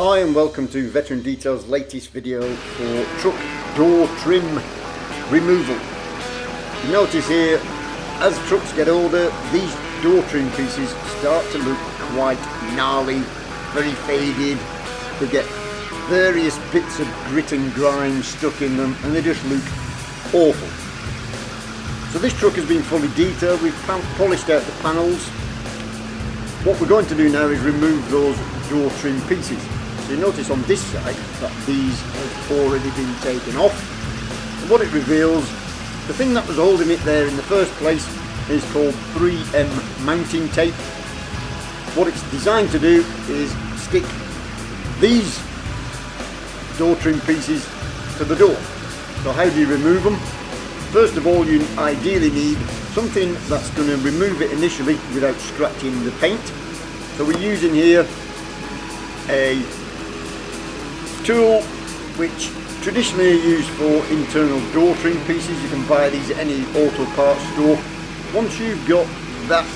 Hi and welcome to Veteran Detail's latest video for truck door trim removal. You notice here, as trucks get older, these door trim pieces start to look quite gnarly, very faded. They get various bits of grit and grime stuck in them and they just look awful. So this truck has been fully detailed, we've polished out the panels. What we're going to do now is remove those door trim pieces. So you notice on this side that these have already been taken off. And what it reveals, the thing that was holding it there in the first place is called 3M mounting tape. What it's designed to do is stick these door trim pieces to the door. So how do you remove them? First of all, you ideally need something that's going to remove it initially without scratching the paint. So we're using here a tool which traditionally are used for internal door trim pieces. You can buy these at any auto parts store. Once you've got that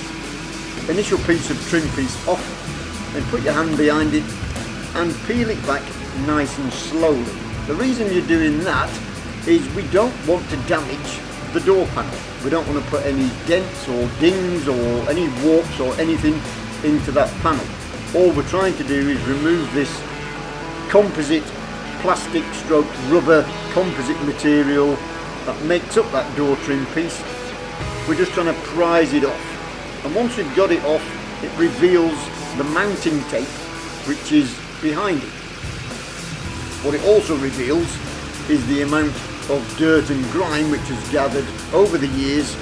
initial piece of trim piece off, then put your hand behind it and peel it back nice and slowly. The reason you're doing that is we don't want to damage the door panel. We don't want to put any dents or dings or any warps or anything into that panel. All we're trying to do is remove this composite plastic stroke rubber composite material that makes up that door trim piece. We're just trying to prise it off, and once we've got it off, it reveals the mounting tape which is behind it. What it also reveals is the amount of dirt and grime which has gathered over the years,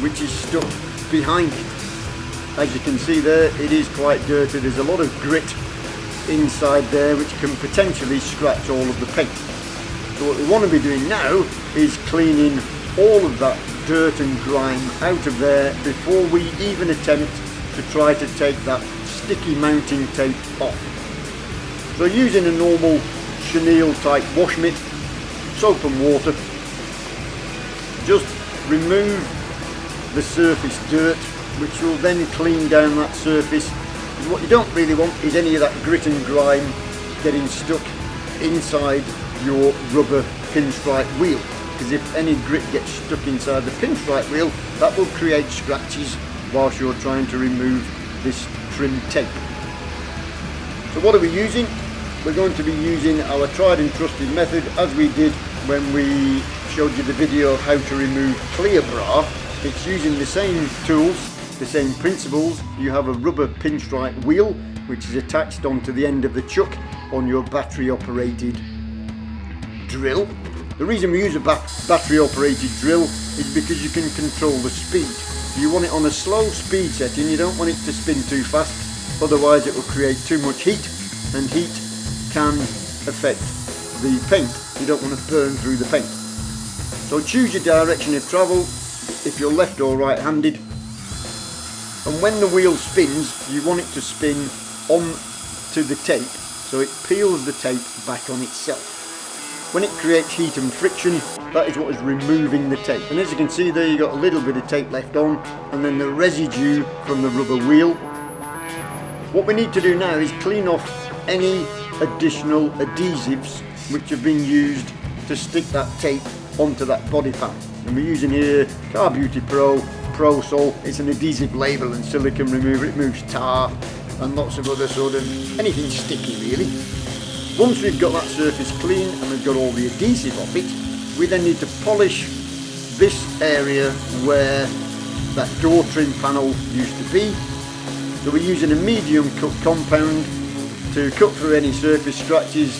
which is stuck behind it. As you can see there, it is quite dirty. There's a lot of grit inside there which can potentially scratch all of the paint. So what we want to be doing now is cleaning all of that dirt and grime out of there before we even attempt to try to take that sticky mounting tape off. So using a normal chenille type wash mitt, soap and water, just remove the surface dirt, which will then clean down that surface. And what you don't really want is any of that grit and grime getting stuck inside your rubber pinstripe wheel, because if any grit gets stuck inside the pinstripe wheel, that will create scratches whilst you're trying to remove this trim tape. So what are we using? We're going to be using our tried and trusted method, as we did when we showed you the video of how to remove clear bra. It's using the same tools, the same principles. You have a rubber pinstripe wheel which is attached onto the end of the chuck on your battery operated drill. The reason we use a battery operated drill is because you can control the speed. You want it on a slow speed setting, you don't want it to spin too fast, otherwise it will create too much heat, and heat can affect the paint. You don't want to burn through the paint. So choose your direction of travel if you're left or right handed, and when the wheel spins you want it to spin on to the tape so it peels the tape back on itself. When it creates heat and friction, that is what is removing the tape. And as you can see there, you've got a little bit of tape left on and then the residue from the rubber wheel. What we need to do now is clean off any additional adhesives which have been used to stick that tape onto that body panel. And we're using here Car Beauty Pro Sol. It's an adhesive label and silicone remover. It removes tar and lots of other sort of anything sticky really. Once we've got that surface clean and we've got all the adhesive off it, we then need to polish this area where that door trim panel used to be. So we're using a medium cut compound to cut through any surface scratches,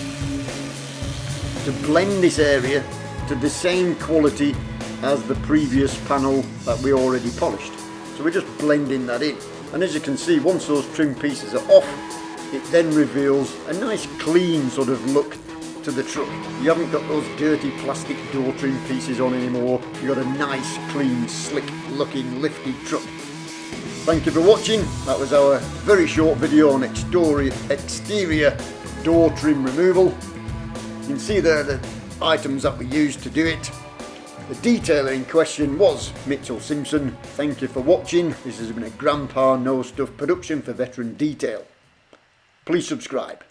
to blend this area to the same quality as the previous panel that we already polished. So we're just blending that in, and as you can see, once those trim pieces are off, it then reveals a nice clean sort of look to the truck. You haven't got those dirty plastic door trim pieces on anymore. You've got a nice clean slick looking lifted truck. Thank you for watching. That was our very short video on exterior door trim removal. You can see there the items that we used to do it. The detailer in question was Mitchell Simpson. Thank you for watching. This has been a Grandpa Knows Stuff production for Veteran Detail. Please subscribe.